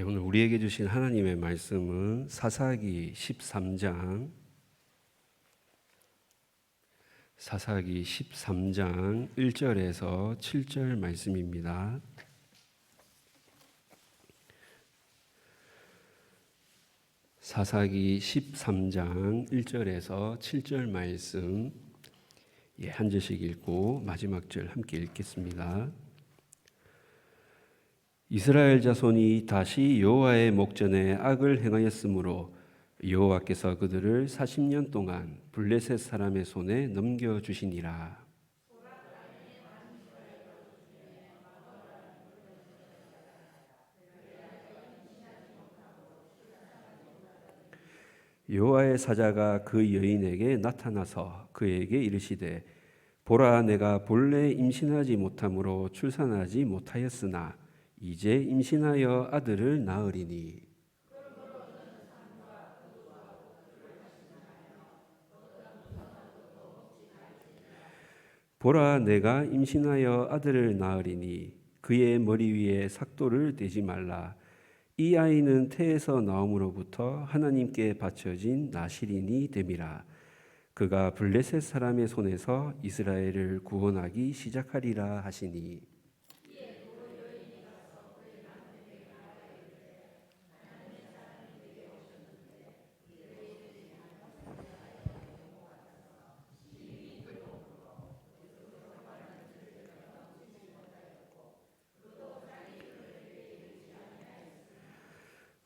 오늘 우리에게 주신 하나님의 말씀은 사사기 13장 1절에서 7절 말씀입니다. 사사기 13장 1절에서 7절 말씀 한 절씩 읽고 마지막 절 함께 읽겠습니다. 이스라엘 자손이 다시 여호와의 목전에 악을 행하였으므로 여호와께서 그들을 40년 동안 블레셋 사람의 손에 넘겨주시니라. 여호와의 사자가 그 여인에게 나타나서 그에게 이르시되 보라, 내가 본래 임신하지 못함으로 출산하지 못하였으나 이제 임신하여 아들을 낳으리니 보라, 내가 임신하여 아들을 낳으리니 그의 머리 위에 삭도를 대지 말라. 이 아이는 태에서 나옴으로부터 하나님께 바쳐진 나실인이 됨이라. 그가 블레셋 사람의 손에서 이스라엘을 구원하기 시작하리라 하시니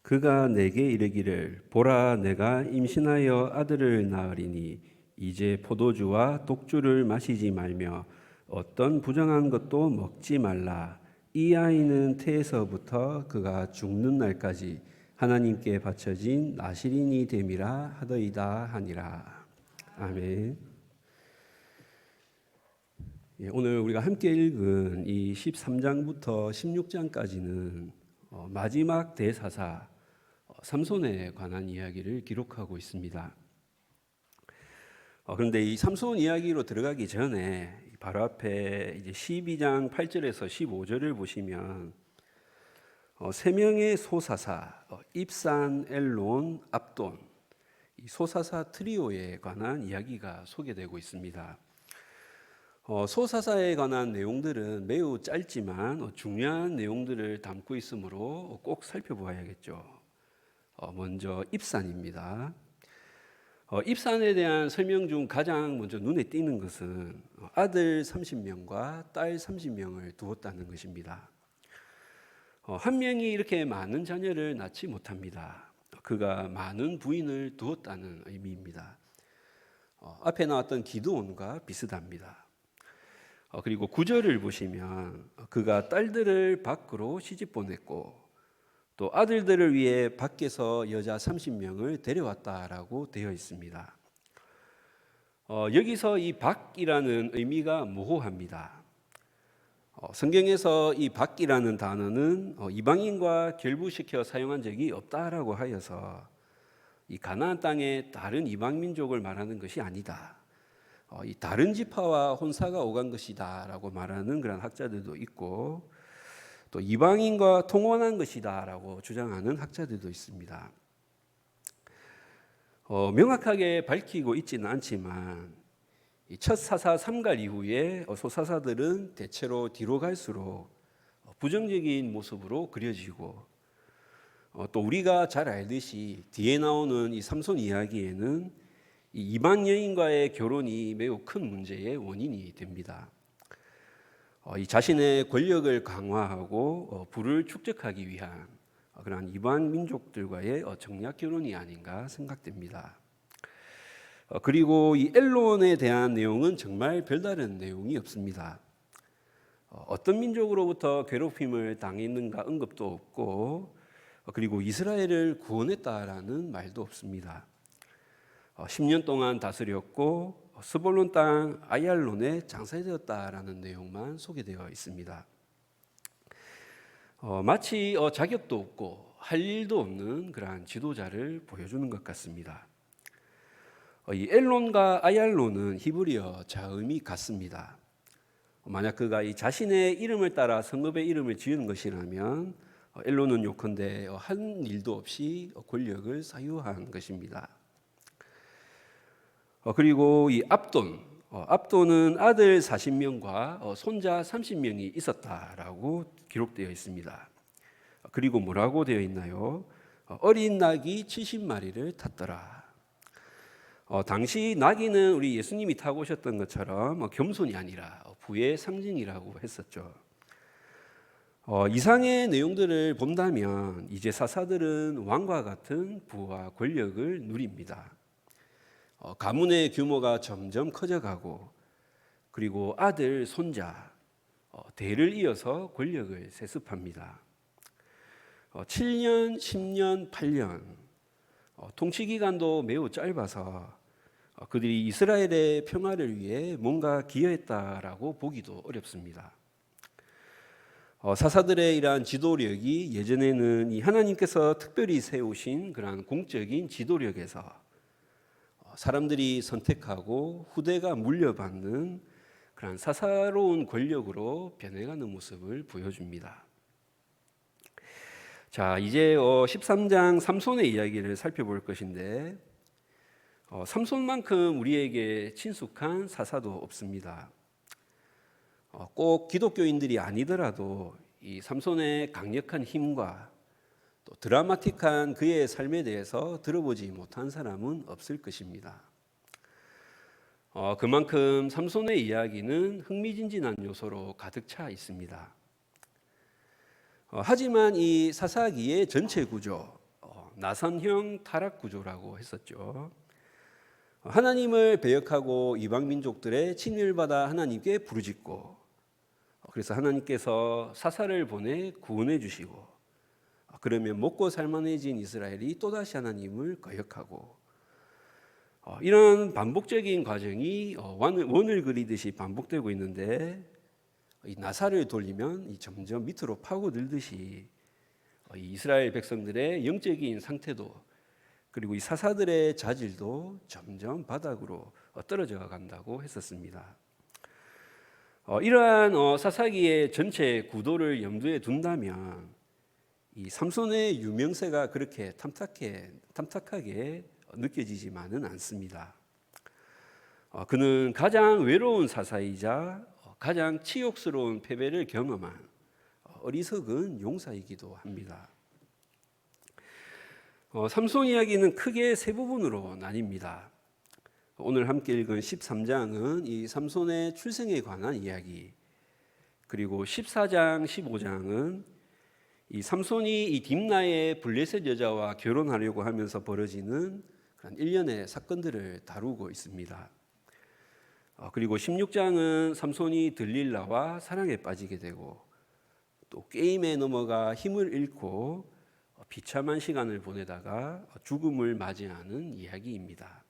그가 내게 이르기를 보라, 내가 임신하여 아들을 낳으리니 이제 포도주와 독주를 마시지 말며 어떤 부정한 것도 먹지 말라. 이 아이는 태에서부터 그가 죽는 날까지 하나님께 바쳐진 나실인이 됨이라 하더이다 하니라. 아멘. 오늘 우리가 함께 읽은 이 13장부터 16장까지는 마지막 대사사 삼손에 관한 이야기를 기록하고 있습니다. 그런데 이 삼손 이야기로 들어가기 전에 바로 앞에 이제 12장 8절에서 15절을 보시면 세 명의 소사사 입산, 엘론, 압돈, 이 소사사 트리오에 관한 이야기가 소개되고 있습니다. 소사사에 관한 내용들은 매우 짧지만 중요한 내용들을 담고 있으므로 꼭 살펴보아야겠죠. 먼저 입산입니다. 입산에 대한 설명 중 가장 먼저 눈에 띄는 것은 아들 30명과 딸 30명을 두었다는 것입니다. 한 명이 이렇게 많은 자녀를 낳지 못합니다. 그가 많은 부인을 두었다는 의미입니다. 앞에 나왔던 기드온과 비슷합니다. 그리고 9절을 보시면 그가 딸들을 밖으로 시집 보냈고 또 아들들을 위해 밖에서 여자 30명을 데려왔다라고 되어 있습니다. 여기서 이 밖이라는 의미가 모호합니다. 성경에서 이 밖이라는 단어는 이방인과 결부시켜 사용한 적이 없다라고 하여서 이 가나안 땅의 다른 이방 민족을 말하는 것이 아니다. 이 다른 지파와 혼사가 오간 것이다라고 말하는 그런 학자들도 있고 또 이방인과 통혼한 것이다라고 주장하는 학자들도 있습니다. 명확하게 밝히고 있지는 않지만 이 첫 사사 삼갈 이후에 소사사들은 대체로 뒤로 갈수록 부정적인 모습으로 그려지고 또 우리가 잘 알듯이 뒤에 나오는 이 삼손 이야기에는 이 이방 여인과의 결혼이 매우 큰 문제의 원인이 됩니다. 이 자신의 권력을 강화하고 부를 축적하기 위한 그러한 이방 민족들과의 정략 결혼이 아닌가 생각됩니다. 그리고 이 엘론에 대한 내용은 정말 별다른 내용이 없습니다. 어떤 민족으로부터 괴롭힘을 당했는가 언급도 없고 그리고 이스라엘을 구원했다라는 말도 없습니다. 10년 동안 다스렸고 스볼론 땅 아얄론에 장사되었다라는 내용만 소개되어 있습니다. 마치 자격도 없고 할 일도 없는 그러한 지도자를 보여주는 것 같습니다. 이 엘론과 아얄론은 히브리어 자음이 같습니다. 만약 그가 이 자신의 이름을 따라 성읍의 이름을 지은 것이라면 엘로는 요컨대 한 일도 없이 권력을 사유한 것입니다. 그리고 이 압돈은 아들 40명과 손자 30명이 있었다라고 기록되어 있습니다. 그리고 뭐라고 되어 있나요? 어린 낙이 70마리를 탔더라. 당시 나귀는 우리 예수님이 타고 오셨던 것처럼 겸손이 아니라 부의 상징이라고 했었죠. 이상의 내용들을 본다면 이제 사사들은 왕과 같은 부와 권력을 누립니다. 가문의 규모가 점점 커져가고 그리고 아들, 손자, 대를 이어서 권력을 세습합니다. 7년, 10년, 8년 통치 기간도 매우 짧아서 그들이 이스라엘의 평화를 위해 뭔가 기여했다라고 보기도 어렵습니다. 사사들의 이러한 지도력이 예전에는 이 하나님께서 특별히 세우신 그러한 공적인 지도력에서 사람들이 선택하고 후대가 물려받는 그러한 사사로운 권력으로 변해가는 모습을 보여줍니다. 자, 이제 13장 삼손의 이야기를 살펴볼 것인데 삼손만큼 우리에게 친숙한 사사도 없습니다. 꼭 기독교인들이 아니더라도 이 삼손의 강력한 힘과 또 드라마틱한 그의 삶에 대해서 들어보지 못한 사람은 없을 것입니다. 그만큼 삼손의 이야기는 흥미진진한 요소로 가득 차 있습니다. 하지만 이 사사기의 전체 구조, 나선형 타락 구조라고 했었죠. 하나님을 배역하고 이방 민족들의 친밀받아 하나님께 부르짖고 그래서 하나님께서 사사를 보내 구원해 주시고 그러면 먹고 살만해진 이스라엘이 또다시 하나님을 거역하고 이런 반복적인 과정이 원을 그리듯이 반복되고 있는데 이 나사를 돌리면 점점 밑으로 파고들듯이 이스라엘 백성들의 영적인 상태도 그리고 이 사사들의 자질도 점점 바닥으로 떨어져 간다고 했었습니다. 이러한 사사기의 전체 구도를 염두에 둔다면 이 삼손의 유명세가 그렇게 탐탁하게 느껴지지만은 않습니다. 그는 가장 외로운 사사이자 가장 치욕스러운 패배를 경험한 어리석은 용사이기도 합니다. 삼손 이야기는 크게 세 부분으로 나뉩니다. 오늘 함께 읽은 13장은 이 삼손의 출생에 관한 이야기, 그리고 14장, 15장은 이 삼손이 이 딥나의 블레셋 여자와 결혼하려고 하면서 벌어지는 그런 일련의 사건들을 다루고 있습니다. 그리고 16장은 삼손이 들릴라와 사랑에 빠지게 되고 또 게임에 넘어가 힘을 잃고 비참한 시간을 보내다가 죽음을 맞이하는 이야기입니다.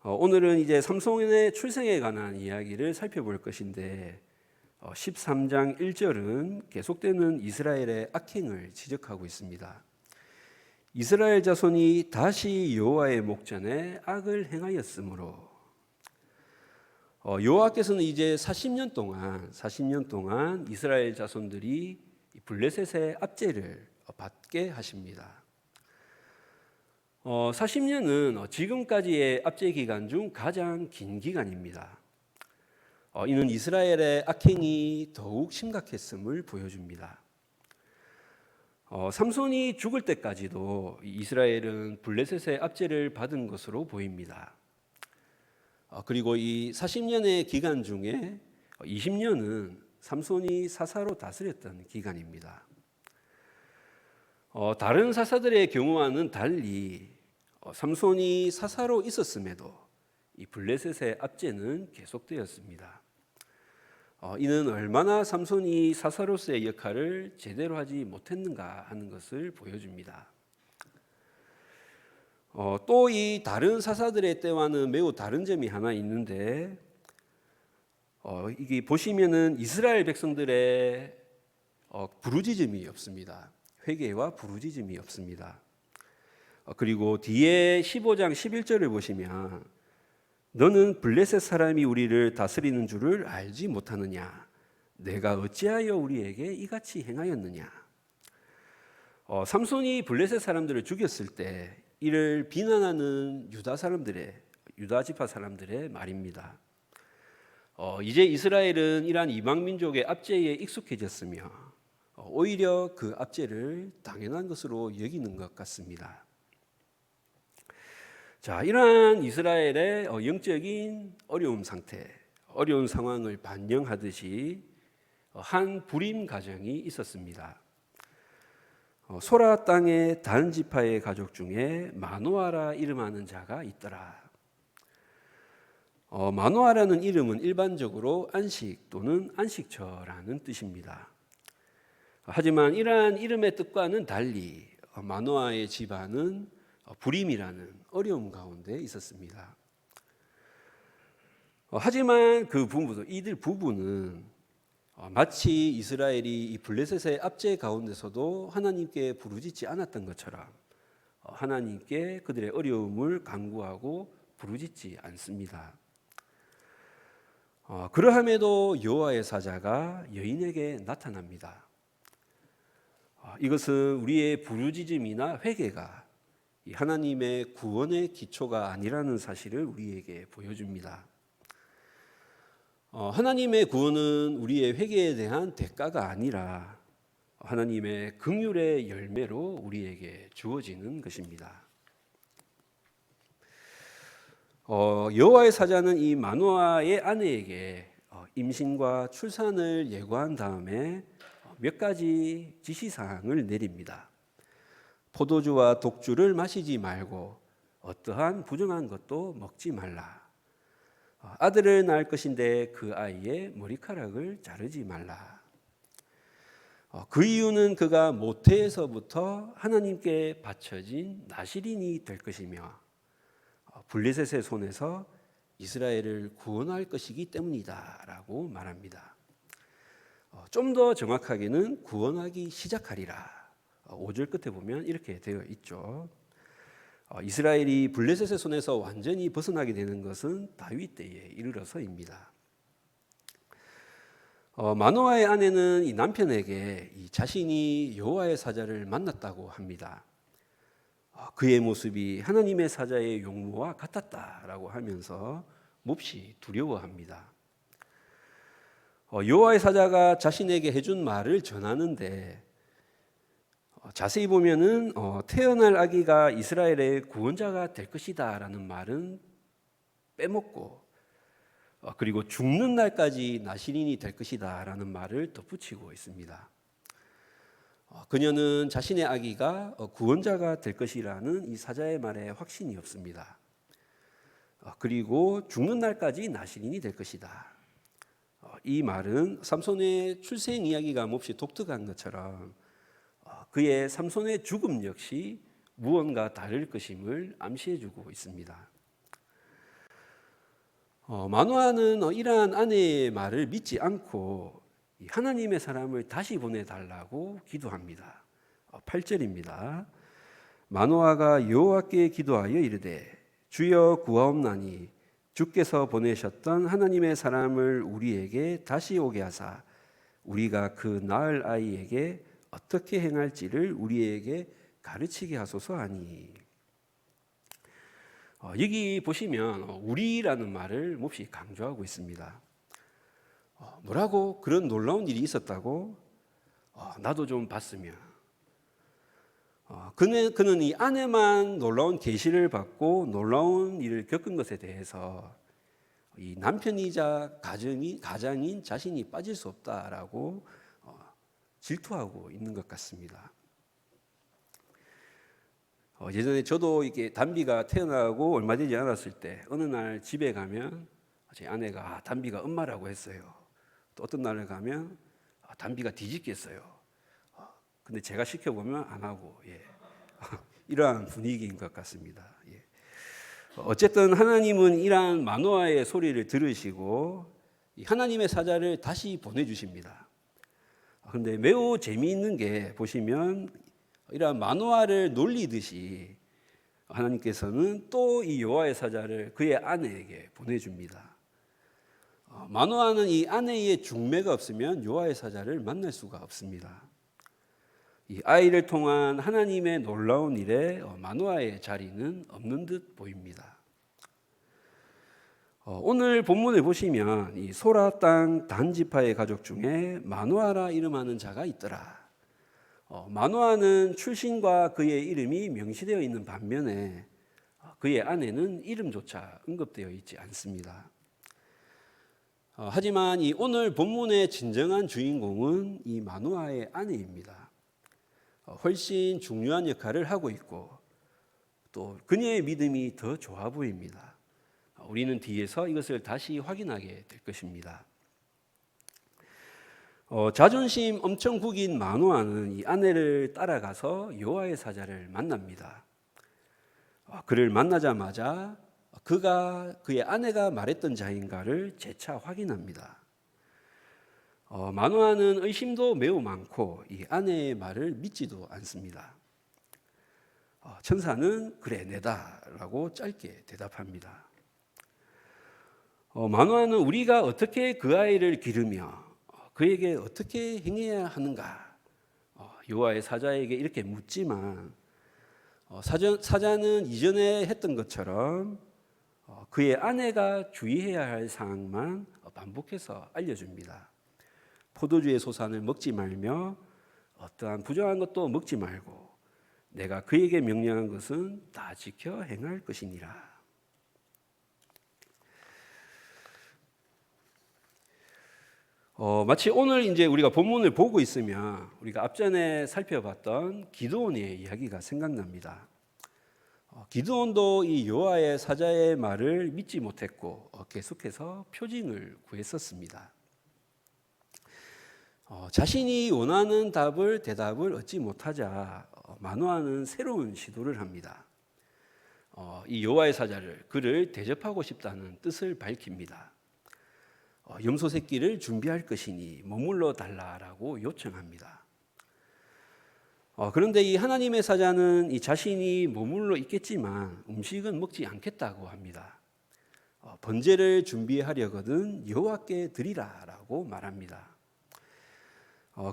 오늘은 이제 삼손의 출생에 관한 이야기를 살펴볼 것인데 13장 1절은 계속되는 이스라엘의 악행을 지적하고 있습니다. 이스라엘 자손이 다시 여호와의 목전에 악을 행하였으므로 여호와께서는 이제 40년 동안 이스라엘 자손들이 블레셋의 압제를 받게 하십니다. 40년은 지금까지의 압제 기간 중 가장 긴 기간입니다. 이는 이스라엘의 악행이 더욱 심각했음을 보여줍니다. 삼손이 죽을 때까지도 이스라엘은 블레셋의 압제를 받은 것으로 보입니다. 그리고 이 40년의 기간 중에 20년은 삼손이 사사로 다스렸던 기간입니다. 다른 사사들의 경우와는 달리 삼손이 사사로 있었음에도 이 블레셋의 압제는 계속되었습니다. 이는 얼마나 삼손이 사사로서의 역할을 제대로 하지 못했는가 하는 것을 보여줍니다. 또 이 다른 사사들의 때와는 매우 다른 점이 하나 있는데 이게 보시면은 이스라엘 백성들의 부르짖음이 없습니다. 회개와 부르짖음이 없습니다. 그리고 뒤에 15장 11절을 보시면 너는 블레셋 사람이 우리를 다스리는 줄을 알지 못하느냐? 내가 어찌하여 우리에게 이같이 행하였느냐? 삼손이 블레셋 사람들을 죽였을 때 이를 비난하는 유다 지파 사람들의 말입니다. 이제 이스라엘은 이러한 이방 민족의 압제에 익숙해졌으며 오히려 그 압제를 당연한 것으로 여기는 것 같습니다. 자, 이러한 이스라엘의 영적인 어려운 상태, 어려운 상황을 반영하듯이 한 불임 가정이 있었습니다. 소라 땅의 단 지파의 가족 중에 마노아라 이름하는 자가 있더라. 마노아라는 이름은 일반적으로 안식 또는 안식처라는 뜻입니다. 하지만 이러한 이름의 뜻과는 달리 마노아의 집안은 불임이라는 어려움 가운데 있었습니다. 하지만 이들 부부는 마치 이스라엘이 이 블레셋의 압제 가운데서도 하나님께 부르짖지 않았던 것처럼 하나님께 그들의 어려움을 간구하고 부르짖지 않습니다. 그러함에도 여호와의 사자가 여인에게 나타납니다. 이것은 우리의 부르짖음이나 회개가 하나님의 구원의 기초가 아니라는 사실을 우리에게 보여줍니다. 하나님의 구원은 우리의 회개에 대한 대가가 아니라 하나님의 긍휼의 열매로 우리에게 주어지는 것입니다. 여호와의 사자는 이 마노아의 아내에게 임신과 출산을 예고한 다음에 몇 가지 지시사항을 내립니다. 포도주와 독주를 마시지 말고 어떠한 부정한 것도 먹지 말라. 아들을 낳을 것인데 그 아이의 머리카락을 자르지 말라. 그 이유는 그가 모태에서부터 하나님께 바쳐진 나실인이 될 것이며 블레셋의 손에서 이스라엘을 구원할 것이기 때문이다라고 말합니다. 좀 더 정확하게는 구원하기 시작하리라. 5절 끝에 보면 이렇게 되어 있죠. 이스라엘이 블레셋의 손에서 완전히 벗어나게 되는 것은 다윗 때에 이르러서입니다. 마노아의 아내는 이 남편에게 이 자신이 여호와의 사자를 만났다고 합니다. 그의 모습이 하나님의 사자의 용모와 같았다라고 하면서 몹시 두려워합니다. 여호와의 사자가 자신에게 해준 말을 전하는데 자세히 보면은 태어날 아기가 이스라엘의 구원자가 될 것이다라는 말은 빼먹고 그리고 죽는 날까지 나실인이 될 것이다라는 말을 덧붙이고 있습니다. 그녀는 자신의 아기가 구원자가 될 것이라는 이 사자의 말에 확신이 없습니다. 그리고 죽는 날까지 나실인이 될 것이다. 이 말은 삼손의 출생 이야기가 몹시 독특한 것처럼 그의 삼손의 죽음 역시 무언가 다를 것임을 암시해주고 있습니다. 마노아는 이러한 아내의 말을 믿지 않고 하나님의 사람을 다시 보내달라고 기도합니다. 8절입니다. 마노아가 여호와께 기도하여 이르되 주여 구하옵나니 주께서 보내셨던 하나님의 사람을 우리에게 다시 오게 하사 우리가 그 낳을 아이에게 어떻게 행할지를 우리에게 가르치게 하소서 하니. 여기 보시면 우리라는 말을 몹시 강조하고 있습니다. 뭐라고? 그런 놀라운 일이 있었다고? 나도 좀 봤으면. 그는 이 아내만 놀라운 계시를 받고 놀라운 일을 겪은 것에 대해서 이 남편이자 가장인 자신이 빠질 수 없다라고 질투하고 있는 것 같습니다. 예전에 저도 이렇게 단비가 태어나고 얼마 되지 않았을 때 어느 날 집에 가면 제 아내가 단비가 엄마라고 했어요. 또 어떤 날을 가면 단비가 뒤집겠어요. 근데 제가 시켜보면 안 하고 이러한 분위기인 것 같습니다. 어쨌든 하나님은 이러한 마노아의 소리를 들으시고 하나님의 사자를 다시 보내주십니다. 그런데 매우 재미있는 게 보시면 이러한 마노아를 놀리듯이 하나님께서는 또 이 여호와의 사자를 그의 아내에게 보내줍니다. 마노아는 이 아내의 중매가 없으면 여호와의 사자를 만날 수가 없습니다. 이 아이를 통한 하나님의 놀라운 일에 마노아의 자리는 없는 듯 보입니다. 오늘 본문을 보시면 이 소라 땅 단 지파의 가족 중에 마노아라 이름하는 자가 있더라. 마노아는 출신과 그의 이름이 명시되어 있는 반면에 그의 아내는 이름조차 언급되어 있지 않습니다. 하지만 이 오늘 본문의 진정한 주인공은 이 마노아의 아내입니다. 훨씬 중요한 역할을 하고 있고 또 그녀의 믿음이 더 좋아 보입니다. 우리는 뒤에서 이것을 다시 확인하게 될 것입니다. 자존심 엄청 구긴 마노아는 이 아내를 따라가서 여호와의 사자를 만납니다. 그를 만나자마자 그의 아내가 말했던 자인가를 재차 확인합니다. 마노아는 의심도 매우 많고 이 아내의 말을 믿지도 않습니다. 천사는 그래 내다라고 짧게 대답합니다. 마노아는 우리가 어떻게 그 아이를 기르며 그에게 어떻게 행해야 하는가 여호와의 사자에게 이렇게 묻지만 사자는 이전에 했던 것처럼 그의 아내가 주의해야 할 사항만 반복해서 알려줍니다. 포도주의 소산을 먹지 말며 어떠한 부정한 것도 먹지 말고 내가 그에게 명령한 것은 다 지켜 행할 것이니라. 마치 오늘 이제 우리가 본문을 보고 있으면 우리가 앞전에 살펴봤던 기드온의 이야기가 생각납니다. 기드온도 이 여호와의 사자의 말을 믿지 못했고 계속해서 표징을 구했었습니다. 자신이 원하는 대답을 얻지 못하자 마노아는 새로운 시도를 합니다. 이 여호와의 사자를 그를 대접하고 싶다는 뜻을 밝힙니다. 염소 새끼를 준비할 것이니 머물러 달라라고 요청합니다. 그런데 이 하나님의 사자는 이 자신이 머물러 있겠지만 음식은 먹지 않겠다고 합니다. 번제를 준비하려거든 여호와께 드리라라고 말합니다.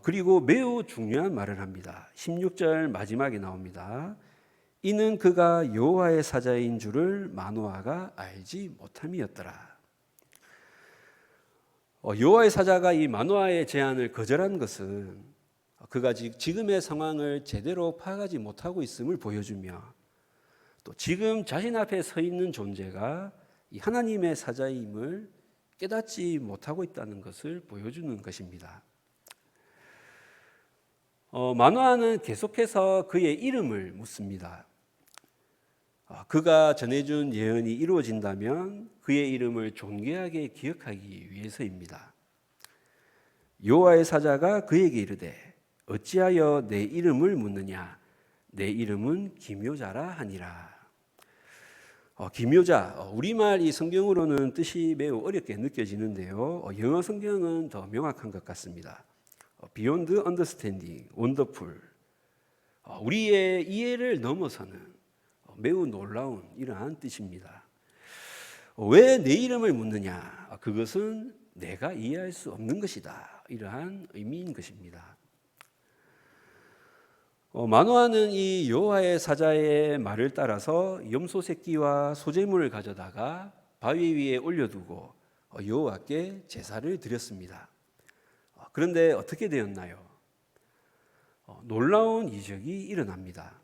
그리고 매우 중요한 말을 합니다. 16절 마지막에 나옵니다. 이는 그가 여호와의 사자인 줄을 마노아가 알지 못함이었더라. 여호와의 사자가 이 마노아의 제안을 거절한 것은 그가 지금의 상황을 제대로 파악하지 못하고 있음을 보여주며 또 지금 자신 앞에 서 있는 존재가 이 하나님의 사자임을 깨닫지 못하고 있다는 것을 보여주는 것입니다. 마노아는 계속해서 그의 이름을 묻습니다. 그가 전해준 예언이 이루어진다면 그의 이름을 존귀하게 기억하기 위해서입니다. 여호와의 사자가 그에게 이르되 어찌하여 내 이름을 묻느냐 내 이름은 기묘자라 하니라. 기묘자, 우리말 이 성경으로는 뜻이 매우 어렵게 느껴지는데요. 영어 성경은 더 명확한 것 같습니다. Beyond understanding, wonderful. 우리의 이해를 넘어서는 매우 놀라운 이러한 뜻입니다. 왜 내 이름을 묻느냐? 그것은 내가 이해할 수 없는 것이다. 이러한 의미인 것입니다. 마노아는 이 여호와의 사자의 말을 따라서 염소 새끼와 소제물을 가져다가 바위 위에 올려두고 여호와께 제사를 드렸습니다. 그런데 어떻게 되었나요? 놀라운 이적이 일어납니다.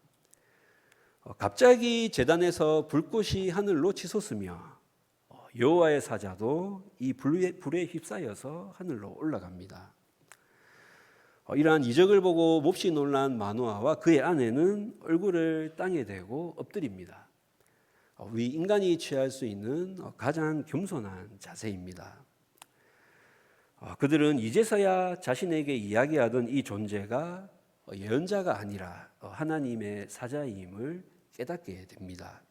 갑자기 제단에서 불꽃이 하늘로 치솟으며 여호와의 사자도 이 불에 휩싸여서 하늘로 올라갑니다. 이러한 이적을 보고 몹시 놀란 마노아와 그의 아내는 얼굴을 땅에 대고 엎드립니다. 인간이 취할 수 있는 가장 겸손한 자세입니다. 그들은 이제서야 자신에게 이야기하던 이 존재가 예언자가 아니라 하나님의 사자임을 깨닫게 됩니다.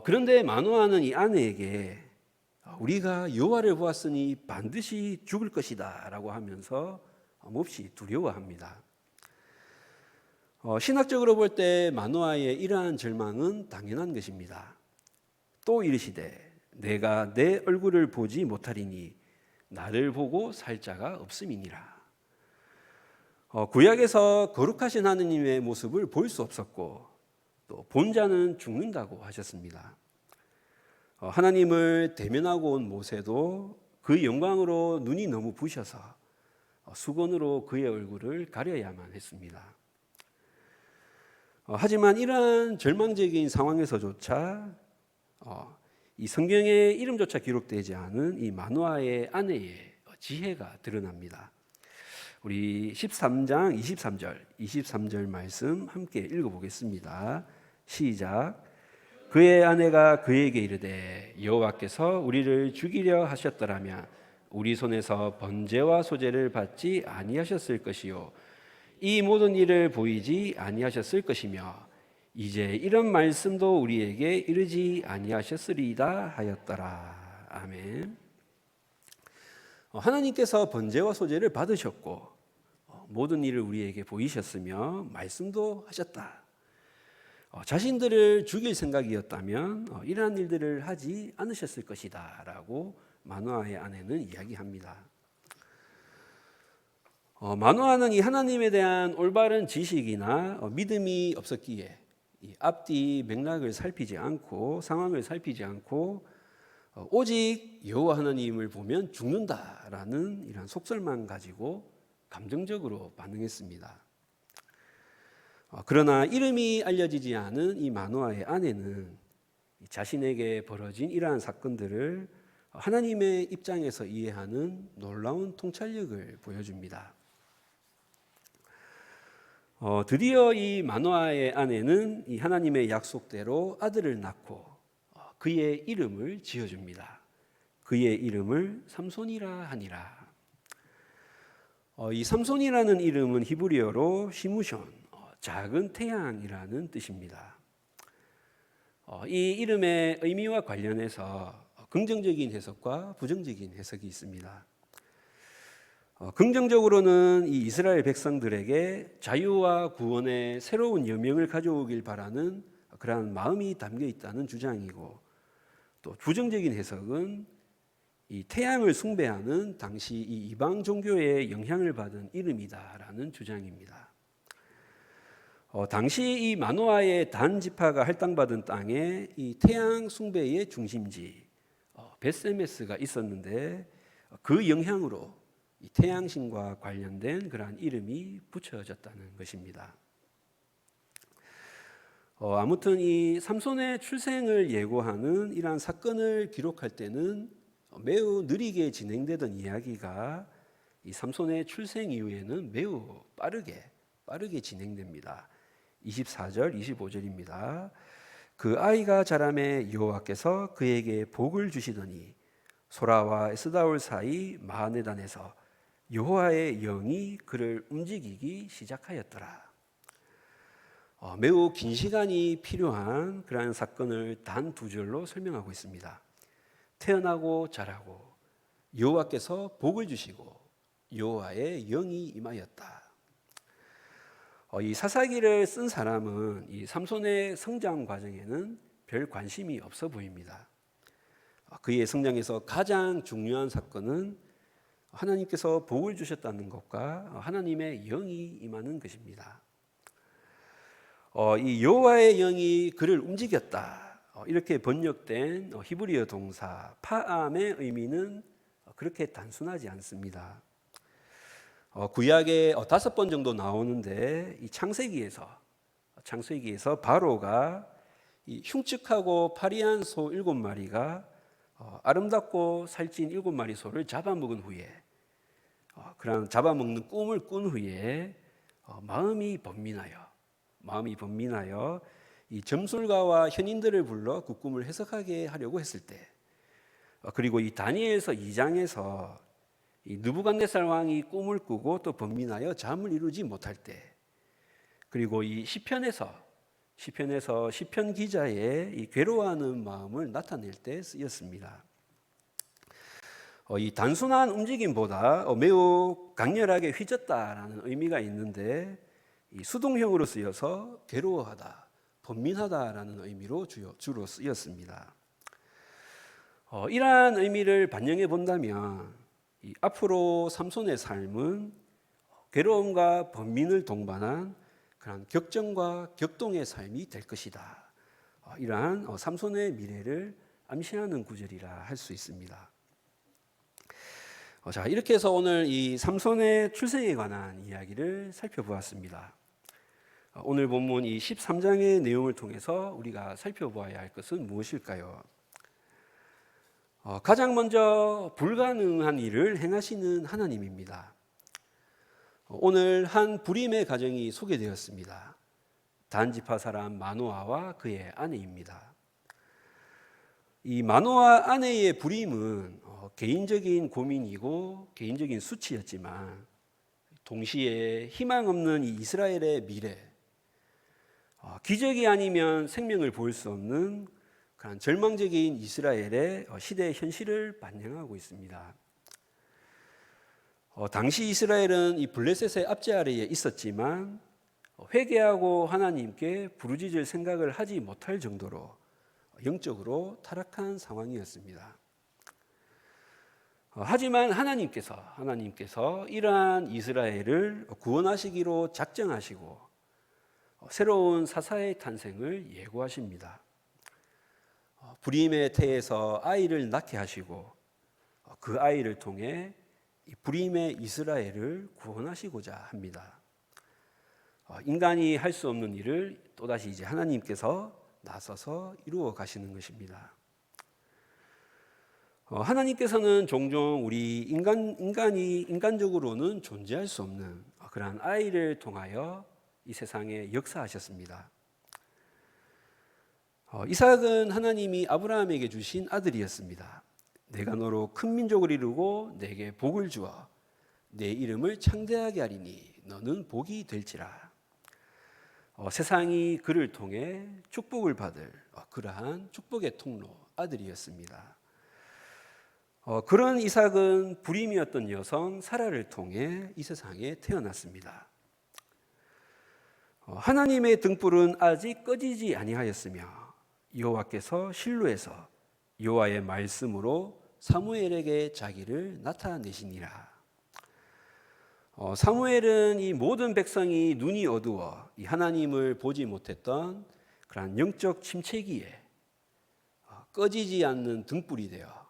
그런데 마노아는 이 아내에게 우리가 여호와를 보았으니 반드시 죽을 것이다 라고 하면서 몹시 두려워합니다. 신학적으로 볼 때 마노아의 이러한 절망은 당연한 것입니다. 또 이르시되 내가 내 얼굴을 보지 못하리니 나를 보고 살 자가 없음이니라. 구약에서 거룩하신 하느님의 모습을 볼 수 없었고 또 본 자는 죽는다고 하셨습니다. 하나님을 대면하고 온 모세도 그 영광으로 눈이 너무 부셔서 수건으로 그의 얼굴을 가려야만 했습니다. 하지만 이러한 절망적인 상황에서조차 이 성경에 이름조차 기록되지 않은 이 마노아의 아내의 지혜가 드러납니다. 우리 13장 23절 말씀 함께 읽어보겠습니다. 시작. 그의 아내가 그에게 이르되 여호와께서 우리를 죽이려 하셨더라면 우리 손에서 번제와 소제를 받지 아니하셨을 것이요 이 모든 일을 보이지 아니하셨을 것이며 이제 이런 말씀도 우리에게 이르지 아니하셨으리이다 하였더라. 아멘. 하나님께서 번제와 소제를 받으셨고 모든 일을 우리에게 보이셨으며 말씀도 하셨다. 자신들을 죽일 생각이었다면 이러한 일들을 하지 않으셨을 것이다 라고 마노아의 아내는 이야기합니다. 마노아는 이 하나님에 대한 올바른 지식이나 믿음이 없었기에 앞뒤 맥락을 살피지 않고 상황을 살피지 않고 오직 여호와 하나님을 보면 죽는다라는 이런 속설만 가지고 감정적으로 반응했습니다. 그러나 이름이 알려지지 않은 이 마노아의 아내는 자신에게 벌어진 이러한 사건들을 하나님의 입장에서 이해하는 놀라운 통찰력을 보여줍니다. 드디어 이 마노아의 아내는 이 하나님의 약속대로 아들을 낳고 그의 이름을 지어줍니다. 그의 이름을 삼손이라 하니라. 이 삼손이라는 이름은 히브리어로 시무션, 작은 태양이라는 뜻입니다. 이 이름의 의미와 관련해서 긍정적인 해석과 부정적인 해석이 있습니다. 긍정적으로는 이 이스라엘 백성들에게 자유와 구원의 새로운 여명을 가져오길 바라는 그러한 마음이 담겨 있다는 주장이고, 또 부정적인 해석은 이 태양을 숭배하는 당시 이 이방 종교의 영향을 받은 이름이다라는 주장입니다. 당시 이 마노아의 단 지파가 할당받은 땅에 이 태양 숭배의 중심지 벳세메스가 있었는데 그 영향으로 이 태양신과 관련된 그러한 이름이 붙여졌다는 것입니다. 아무튼 이 삼손의 출생을 예고하는 이러한 사건을 기록할 때는 매우 느리게 진행되던 이야기가 이 삼손의 출생 이후에는 매우 빠르게 진행됩니다. 24절, 25절입니다. 그 아이가 자라매 여호와께서 그에게 복을 주시더니 소라와 에스다올 사이 마하네단에서 여호와의 영이 그를 움직이기 시작하였더라. 매우 긴 시간이 필요한 그러한 사건을 단 두 절로 설명하고 있습니다. 태어나고 자라고 여호와께서 복을 주시고 여호와의 영이 임하였다. 이 사사기를 쓴 사람은 이 삼손의 성장 과정에는 별 관심이 없어 보입니다. 그의 성장에서 가장 중요한 사건은 하나님께서 복을 주셨다는 것과 하나님의 영이 임하는 것입니다. 이 여호와의 영이 그를 움직였다. 이렇게 번역된 히브리어 동사 파암의 의미는 그렇게 단순하지 않습니다. 구약에 5번 정도 나오는데 이 창세기에서 바로가 이 흉측하고 파리한 소 7마리가 아름답고 살찐 7마리 소를 잡아먹은 후에 그런 잡아먹는 꿈을 꾼 후에 마음이 번민하여 이 점술가와 현인들을 불러 그 꿈을 해석하게 하려고 했을 때, 그리고 이 다니엘서 2장에서 이 느부갓네살 왕이 꿈을 꾸고 또 번민하여 잠을 이루지 못할 때, 그리고 이 시편에서 시편 기자의 이 괴로워하는 마음을 나타낼 때 쓰였습니다. 이 단순한 움직임보다 매우 강렬하게 휘젓다라는 의미가 있는데 이 수동형으로 쓰여서 괴로워하다, 번민하다라는 의미로 주로 쓰였습니다. 이러한 의미를 반영해 본다면 이 앞으로 삼손의 삶은 괴로움과 번민을 동반한 그런 격정과 격동의 삶이 될 것이다. 이러한 삼손의 미래를 암시하는 구절이라 할 수 있습니다. 자, 이렇게 해서 오늘 이 삼손의 출생에 관한 이야기를 살펴보았습니다. 오늘 본문 이 13장의 내용을 통해서 우리가 살펴보아야 할 것은 무엇일까요? 가장 먼저 불가능한 일을 행하시는 하나님입니다. 오늘 한 불임의 가정이 소개되었습니다. 단지파 사람 마노아와 그의 아내입니다. 이 마노아 아내의 불임은 개인적인 고민이고 개인적인 수치였지만 동시에 희망 없는 이 이스라엘의 미래, 기적이 아니면 생명을 볼 수 없는 그런 절망적인 이스라엘의 시대의 현실을 반영하고 있습니다. 당시 이스라엘은 이 블레셋의 압제 아래에 있었지만 회개하고 하나님께 부르짖을 생각을 하지 못할 정도로 영적으로 타락한 상황이었습니다. 하지만 하나님께서 이러한 이스라엘을 구원하시기로 작정하시고 새로운 사사의 탄생을 예고하십니다. 불임의 태에서 아이를 낳게 하시고 그 아이를 통해 불임의 이스라엘을 구원하시고자 합니다. 인간이 할 수 없는 일을 또다시 이제 하나님께서 나서서 이루어 가시는 것입니다. 하나님께서는 종종 우리 인간이 인간적으로는 존재할 수 없는 그러한 아이를 통하여 이 세상에 역사하셨습니다. 이삭은 하나님이 아브라함에게 주신 아들이었습니다. 내가 너로 큰 민족을 이루고 내게 복을 주어 내 이름을 창대하게 하리니 너는 복이 될지라. 세상이 그를 통해 축복을 받을 그러한 축복의 통로 아들이었습니다. 그런 이삭은 불임이었던 여성 사라를 통해 이 세상에 태어났습니다. 하나님의 등불은 아직 꺼지지 아니하였으며 여호와께서 실로에서 여호와의 말씀으로 사무엘에게 자기를 나타내시니라. 사무엘은 이 모든 백성이 눈이 어두워 이 하나님을 보지 못했던 그런 영적 침체기에 꺼지지 않는 등불이 되어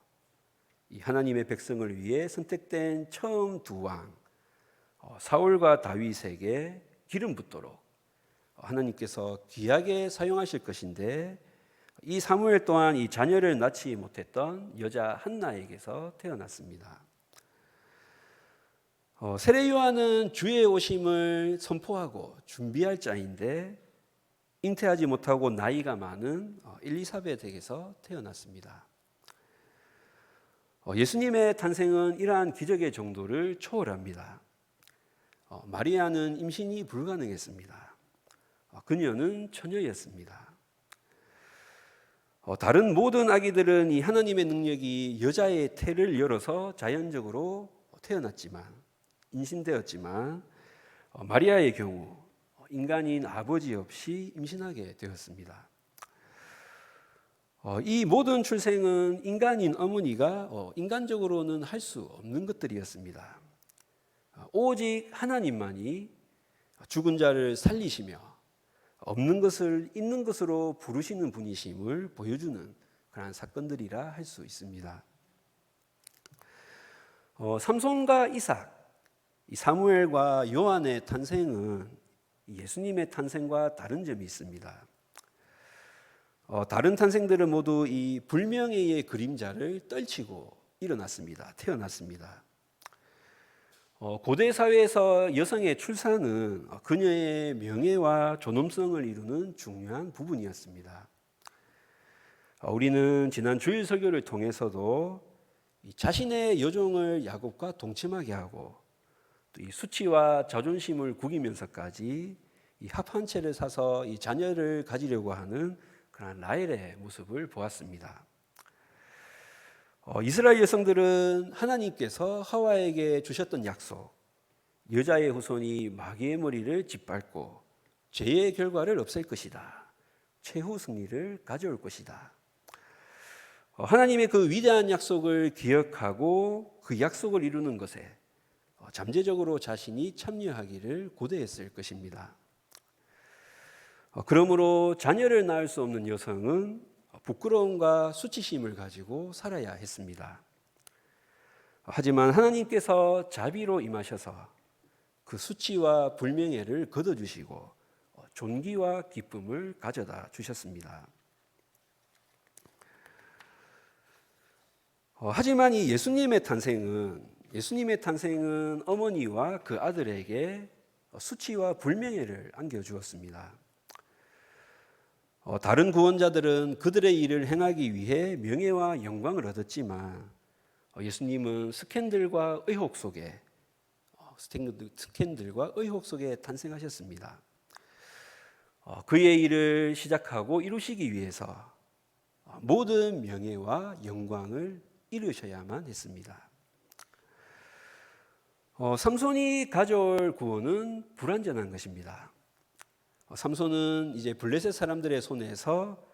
이 하나님의 백성을 위해 선택된 처음 두 왕 사울과 다윗에게 기름 붓도록 하나님께서 귀하게 사용하실 것인데 이 사무엘 또한 이 자녀를 낳지 못했던 여자 한나에게서 태어났습니다. 세례 요한은 주의 오심을 선포하고 준비할 자인데 잉태하지 못하고 나이가 많은 엘리사벳에게서 태어났습니다. 예수님의 탄생은 이러한 기적의 정도를 초월합니다. 마리아는 임신이 불가능했습니다. 그녀는 처녀였습니다. 다른 모든 아기들은 이 하나님의 능력이 여자의 태를 열어서 자연적으로 태어났지만 임신되었지만 마리아의 경우 인간인 아버지 없이 임신하게 되었습니다. 이 모든 출생은 인간인 어머니가 인간적으로는 할 수 없는 것들이었습니다. 오직 하나님만이 죽은 자를 살리시며 없는 것을 있는 것으로 부르시는 분이심을 보여주는 그러한 사건들이라 할 수 있습니다. 삼손과 이삭, 사무엘과 요한의 탄생은 예수님의 탄생과 다른 점이 있습니다. 다른 탄생들은 모두 이 불명예의 그림자를 떨치고 태어났습니다. 고대 사회에서 여성의 출산은 그녀의 명예와 존엄성을 이루는 중요한 부분이었습니다. 우리는 지난 주일 설교를 통해서도 자신의 여종을 야곱과 동침하게 하고 또 이 수치와 자존심을 구기면서까지 이 합한 채를 사서 이 자녀를 가지려고 하는 그런 라헬의 모습을 보았습니다. 이스라엘 여성들은 하나님께서 하와에게 주셨던 약속, 여자의 후손이 마귀의 머리를 짓밟고 죄의 결과를 없앨 것이다, 최후 승리를 가져올 것이다. 하나님의 그 위대한 약속을 기억하고 그 약속을 이루는 것에 잠재적으로 자신이 참여하기를 고대했을 것입니다. 그러므로 자녀를 낳을 수 없는 여성은 부끄러움과 수치심을 가지고 살아야 했습니다. 하지만 하나님께서 자비로 임하셔서 그 수치와 불명예를 걷어주시고 존귀와 기쁨을 가져다 주셨습니다. 하지만 이 예수님의 탄생은 어머니와 그 아들에게 수치와 불명예를 안겨주었습니다. 다른 구원자들은 그들의 일을 행하기 위해 명예와 영광을 얻었지만 예수님은 스캔들과 의혹 속에 탄생하셨습니다. 그의 일을 시작하고 이루시기 위해서 모든 명예와 영광을 이루셔야만 했습니다. 삼손이 가져올 구원은 불완전한 것입니다. 삼손은 이제 블레셋 사람들의 손에서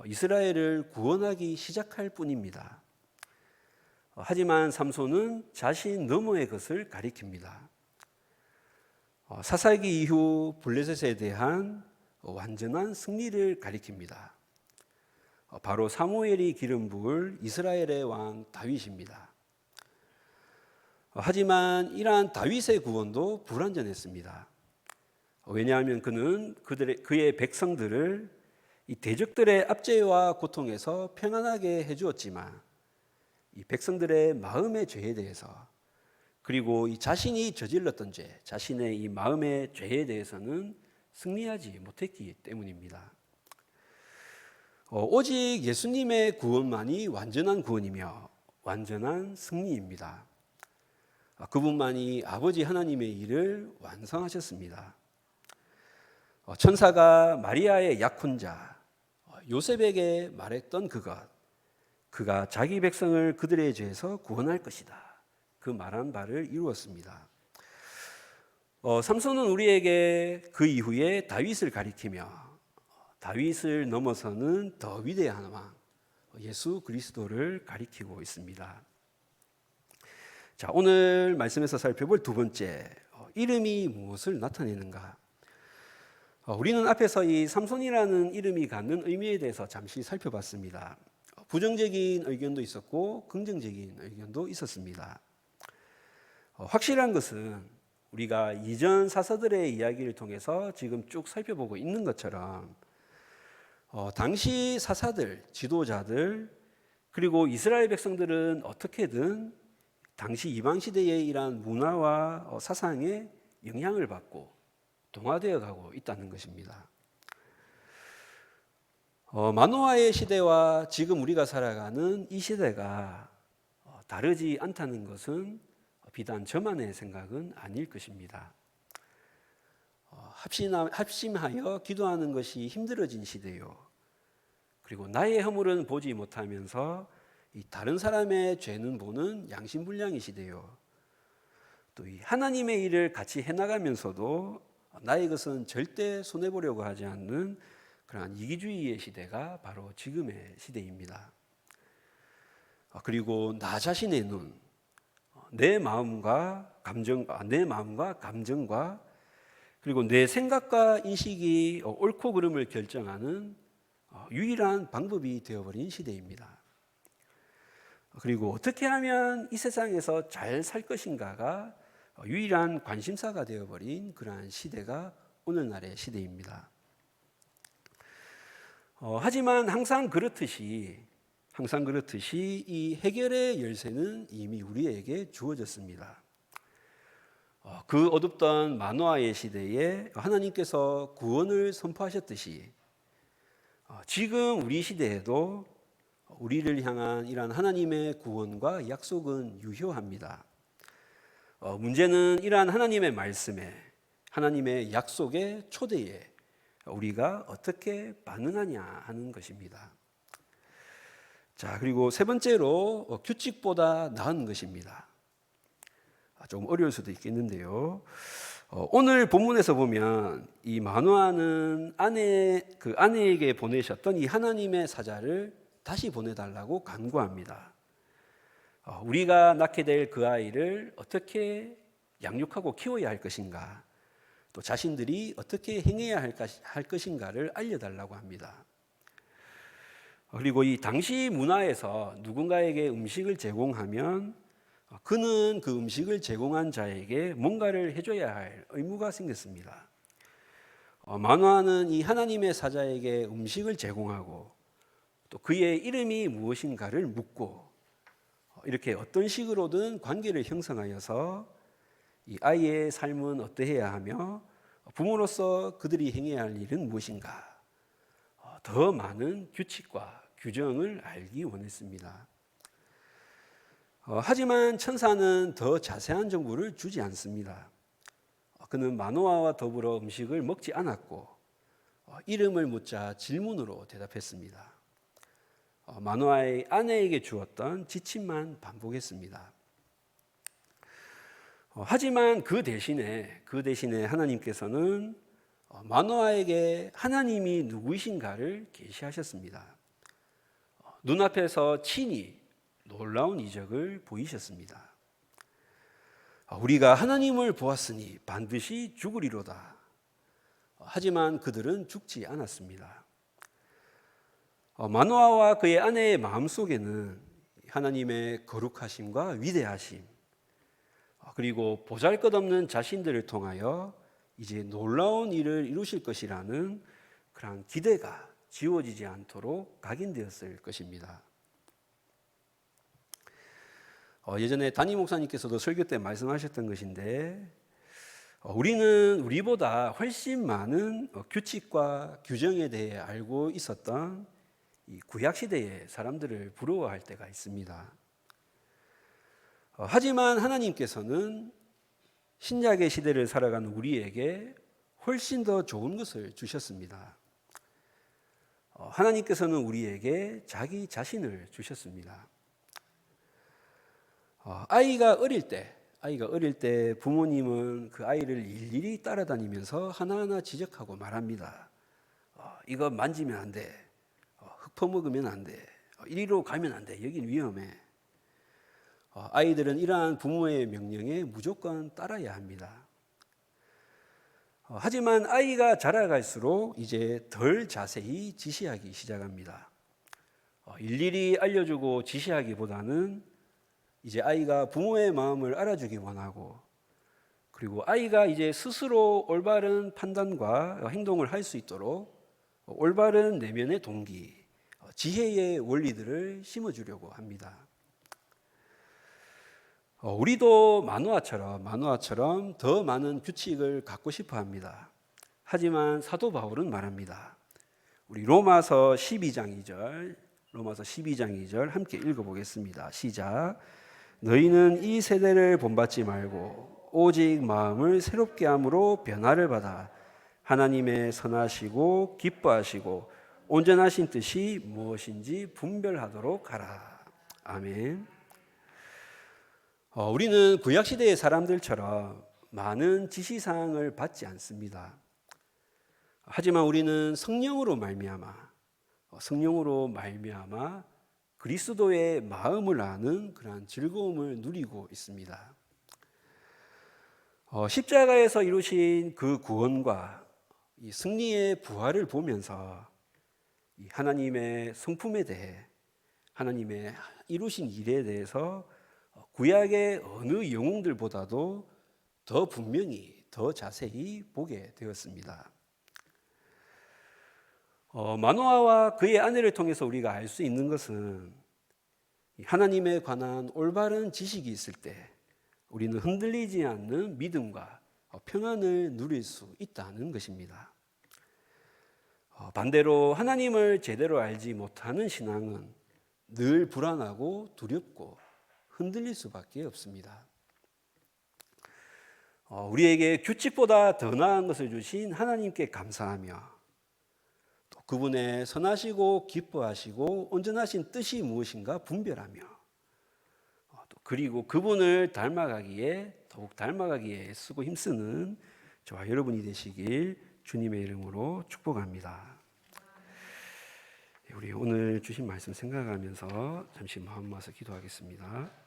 이스라엘을 구원하기 시작할 뿐입니다. 하지만 삼손은 자신 너머의 것을 가리킵니다. 사사기 이후 블레셋에 대한 완전한 승리를 가리킵니다. 바로 사무엘이 기름 부을 이스라엘의 왕 다윗입니다. 하지만 이러한 다윗의 구원도 불완전했습니다. 왜냐하면 그는 그의 백성들을 이 대적들의 압제와 고통에서 평안하게 해주었지만 이 백성들의 마음의 죄에 대해서 그리고 이 자신이 저질렀던 죄, 자신의 이 마음의 죄에 대해서는 승리하지 못했기 때문입니다. 오직 예수님의 구원만이 완전한 구원이며 완전한 승리입니다. 그분만이 아버지 하나님의 일을 완성하셨습니다. 천사가 마리아의 약혼자 요셉에게 말했던 그가 자기 백성을 그들의 죄에서 구원할 것이다. 그 말한 바를 이루었습니다. 삼손은 우리에게 그 이후에 다윗을 가리키며 다윗을 넘어서는 더 위대한 왕 예수 그리스도를 가리키고 있습니다. 자, 오늘 말씀에서 살펴볼 두 번째, 이름이 무엇을 나타내는가? 우리는 앞에서 이 삼손이라는 이름이 갖는 의미에 대해서 잠시 살펴봤습니다. 부정적인 의견도 있었고 긍정적인 의견도 있었습니다. 확실한 것은 우리가 이전 사서들의 이야기를 통해서 지금 쭉 살펴보고 있는 것처럼 당시 사사들, 지도자들 그리고 이스라엘 백성들은 어떻게든 당시 이방 시대의 이러한 문화와 사상에 영향을 받고 동화되어 가고 있다는 것입니다. 마노아의 시대와 지금 우리가 살아가는 이 시대가 다르지 않다는 것은 비단 저만의 생각은 아닐 것입니다. 합심하여 기도하는 것이 힘들어진 시대요. 그리고 나의 허물은 보지 못하면서 이 다른 사람의 죄는 보는 양심불량의 시대요. 또 이 하나님의 일을 같이 해나가면서도 나의 것은 절대 손해보려고 하지 않는 그러한 이기주의의 시대가 바로 지금의 시대입니다. 그리고 나 자신의 눈, 내 마음과 감정과 그리고 내 생각과 인식이 옳고 그름을 결정하는 유일한 방법이 되어버린 시대입니다. 그리고 어떻게 하면 이 세상에서 잘 살 것인가가 유일한 관심사가 되어버린 그러한 시대가 오늘날의 시대입니다. 하지만 항상 그렇듯이 이 해결의 열쇠는 이미 우리에게 주어졌습니다. 그 어둡던 마노아의 시대에 하나님께서 구원을 선포하셨듯이 지금 우리 시대에도 우리를 향한 이러한 하나님의 구원과 약속은 유효합니다. 문제는 이러한 하나님의 말씀에, 하나님의 약속의 초대에 우리가 어떻게 반응하냐 하는 것입니다. 자, 그리고 세 번째로 규칙보다 나은 것입니다. 좀 어려울 수도 있겠는데요. 오늘 본문에서 보면 이 마노아는 아내에게 보내셨던 이 하나님의 사자를 다시 보내달라고 간구합니다. 우리가 낳게 될 그 아이를 어떻게 양육하고 키워야 할 것인가, 또 자신들이 어떻게 행해야 할 것인가를 알려달라고 합니다. 그리고 이 당시 문화에서 누군가에게 음식을 제공하면 그는 그 음식을 제공한 자에게 뭔가를 해줘야 할 의무가 생겼습니다. 마노아는 이 하나님의 사자에게 음식을 제공하고 또 그의 이름이 무엇인가를 묻고 이렇게 어떤 식으로든 관계를 형성하여서 이 아이의 삶은 어떠해야 하며 부모로서 그들이 행해야 할 일은 무엇인가, 더 많은 규칙과 규정을 알기 원했습니다. 하지만 천사는 더 자세한 정보를 주지 않습니다. 그는 마노아와 더불어 음식을 먹지 않았고 이름을 묻자 질문으로 대답했습니다. 마노아의 아내에게 주었던 지침만 반복했습니다. 하지만 그 대신에 하나님께서는 마노아에게 하나님이 누구이신가를 계시하셨습니다. 눈앞에서 친히 놀라운 이적을 보이셨습니다. 우리가 하나님을 보았으니 반드시 죽으리로다. 하지만 그들은 죽지 않았습니다. 마노아와 그의 아내의 마음속에는 하나님의 거룩하심과 위대하심, 그리고 보잘것없는 자신들을 통하여 이제 놀라운 일을 이루실 것이라는 그런 기대가 지워지지 않도록 각인되었을 것입니다. 예전에 담임 목사님께서도 설교 때 말씀하셨던 것인데, 우리는 우리보다 훨씬 많은 규칙과 규정에 대해 알고 있었던 이 구약 시대의 사람들을 부러워할 때가 있습니다. 하지만 하나님께서는 신약의 시대를 살아가는 우리에게 훨씬 더 좋은 것을 주셨습니다. 하나님께서는 우리에게 자기 자신을 주셨습니다. 아이가 어릴 때 부모님은 그 아이를 일일이 따라다니면서 하나하나 지적하고 말합니다. 이거 만지면 안 돼. 흙퍼먹으면 안 돼. 이리로 가면 안 돼. 여긴 위험해. 아이들은 이러한 부모의 명령에 무조건 따라야 합니다. 하지만 아이가 자라갈수록 이제 덜 자세히 지시하기 시작합니다. 일일이 알려주고 지시하기보다는 이제 아이가 부모의 마음을 알아주기 원하고, 그리고 아이가 이제 스스로 올바른 판단과 행동을 할 수 있도록 올바른 내면의 동기, 지혜의 원리들을 심어주려고 합니다. 우리도 마노아처럼 더 많은 규칙을 갖고 싶어 합니다. 하지만 사도 바울은 말합니다. 우리 로마서 12장 2절 함께 읽어보겠습니다. 시작. 너희는 이 세대를 본받지 말고 오직 마음을 새롭게 함으로 변화를 받아 하나님의 선하시고 기뻐하시고 온전하신 뜻이 무엇인지 분별하도록 하라. 아멘. 우리는 구약시대의 사람들처럼 많은 지시사항을 받지 않습니다. 하지만 우리는 성령으로 말미암아 그리스도의 마음을 아는 그러한 즐거움을 누리고 있습니다. 십자가에서 이루신 그 구원과 이 승리의 부활을 보면서 이 하나님의 성품에 대해, 하나님의 이루신 일에 대해서 구약의 어느 영웅들보다도 더 분명히, 더 자세히 보게 되었습니다. 마노아와 그의 아내를 통해서 우리가 알 수 있는 것은 하나님에 관한 올바른 지식이 있을 때 우리는 흔들리지 않는 믿음과 평안을 누릴 수 있다는 것입니다. 반대로 하나님을 제대로 알지 못하는 신앙은 늘 불안하고 두렵고 흔들릴 수밖에 없습니다. 우리에게 규칙보다 더 나은 것을 주신 하나님께 감사하며 또 그분의 선하시고 기뻐하시고 온전하신 뜻이 무엇인가 분별하며 그리고 그분을 더욱 닮아가기에 애쓰고 힘쓰는 저와 여러분이 되시길 주님의 이름으로 축복합니다. 우리 오늘 주신 말씀 생각하면서 잠시 마음 모아서 기도하겠습니다.